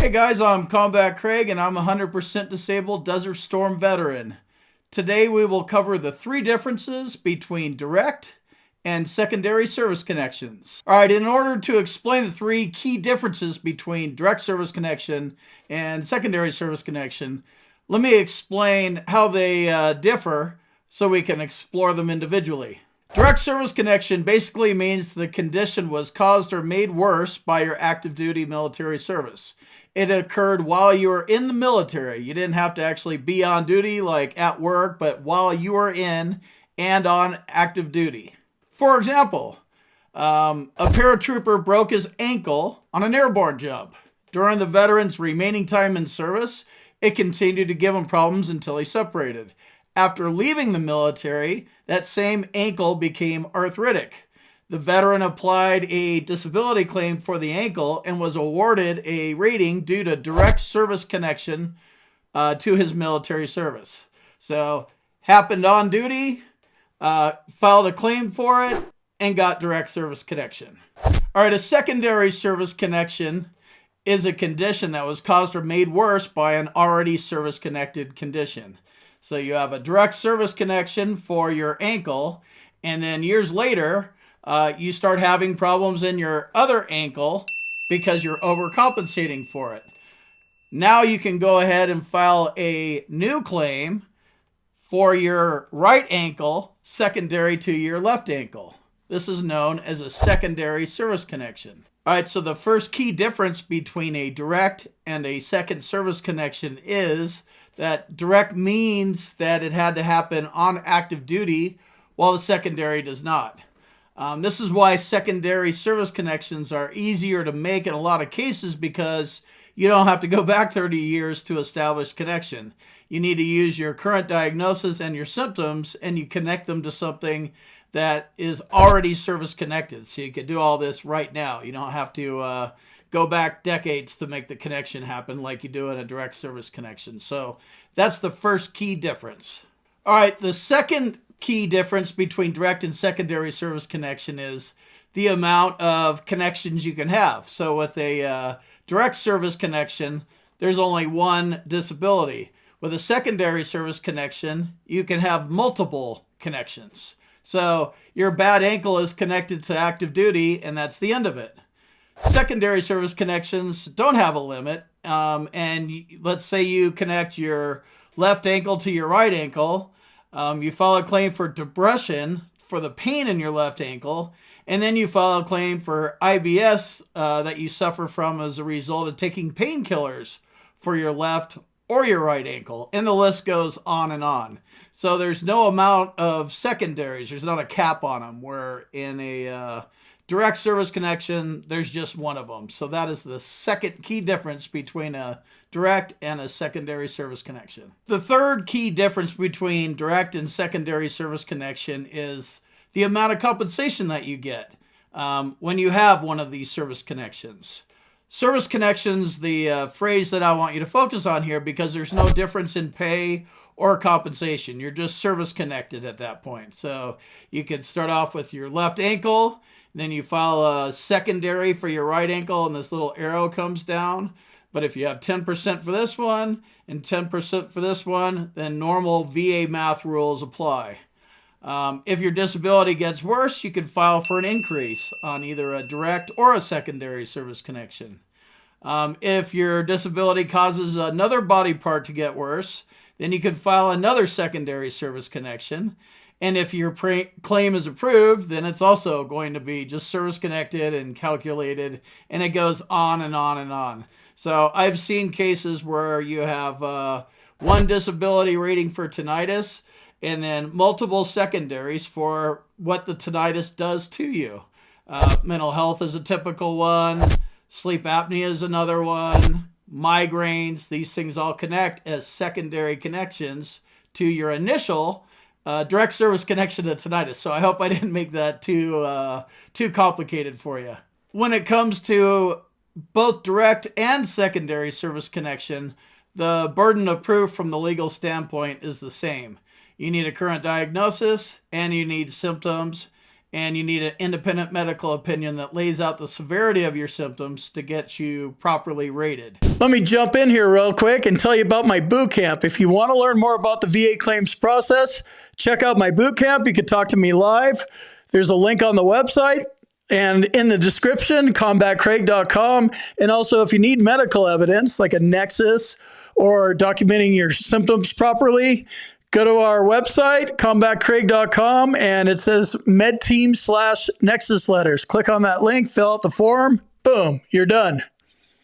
Hey guys, I'm Combat Craig and I'm a 100% disabled Desert Storm veteran. Today we will cover the three differences between direct and secondary service connections. Alright, in order to explain the three key differences between direct service connection and secondary service connection, let me explain how they differ so we can explore them individually. Direct service connection basically means the condition was caused or made worse by your active duty military service. It occurred while you were in the military. You didn't have to actually be on duty like at work, but while you were in and on active duty. For example, a paratrooper broke his ankle on an airborne jump. During the veteran's remaining time in service, it continued to give him problems until he separated. After leaving the military, that same ankle became arthritic. The veteran applied a disability claim for the ankle and was awarded a rating due to direct service connection to his military service. So, happened on duty, filed a claim for it, and got direct service connection. All right, a secondary service connection is a condition that was caused or made worse by an already service-connected condition. So you have a direct service connection for your ankle, and then years later, you start having problems in your other ankle because you're overcompensating for it. Now you can go ahead and file a new claim for your right ankle secondary to your left ankle. This is known as a secondary service connection. All right, so the first key difference between a direct and a second service connection is that direct means that it had to happen on active duty, while the secondary does not. This is why secondary service connections are easier to make in a lot of cases, because you don't have to go back 30 years to establish connection. You need to use your current diagnosis and your symptoms, and you connect them to something that is already service connected. So you can do all this right now. You don't have to go back decades to make the connection happen like you do in a direct service connection. So that's the first key difference. All right, the second key difference between direct and secondary service connection is the amount of connections you can have. So with a direct service connection, there's only one disability. With a secondary service connection, you can have multiple connections. So your bad ankle is connected to active duty, and that's the end of it. Secondary service connections don't have a limit, and let's say you connect your left ankle to your right ankle. You file a claim for depression for the pain in your left ankle, and then you file a claim for IBS that you suffer from as a result of taking painkillers for your left or your right ankle, and the list goes on and on. So there's no amount of secondaries. There's not a cap on them, where in a direct service connection, there's just one of them. So that is the second key difference between a direct and a secondary service connection. The third key difference between direct and secondary service connection is the amount of compensation that you get when you have one of these service connections. Service connections, the phrase that I want you to focus on here, because there's no difference in pay or compensation. You're just service connected at that point. So you could start off with your left ankle, then you file a secondary for your right ankle, and this little arrow comes down. But if you have 10% for this one and 10% for this one, then normal VA math rules apply. If your disability gets worse, you can file for an increase on either a direct or a secondary service connection. If your disability causes another body part to get worse, then you can file another secondary service connection. And if your claim is approved, then it's also going to be just service connected and calculated, and it goes on and on and on. So I've seen cases where you have one disability rating for tinnitus and then multiple secondaries for what the tinnitus does to you. Mental health is a typical one. Sleep apnea is another one. Migraines, these things all connect as secondary connections to your initial direct service connection to tinnitus. So I hope I didn't make that too complicated for you. When it comes to both direct and secondary service connection, the burden of proof from the legal standpoint is the same. You need a current diagnosis, and you need symptoms, and you need an independent medical opinion that lays out the severity of your symptoms to get you properly rated. Let me jump in here real quick and tell you about my boot camp. If you want to learn more about the VA claims process, check out my boot camp. You can talk to me live. There's a link on the website and in the description, combatcraig.com. And also, if you need medical evidence like a nexus or documenting your symptoms properly, go to our website, combatcraig.com, and it says medteam/nexus letters. Click on that link, fill out the form, boom, you're done.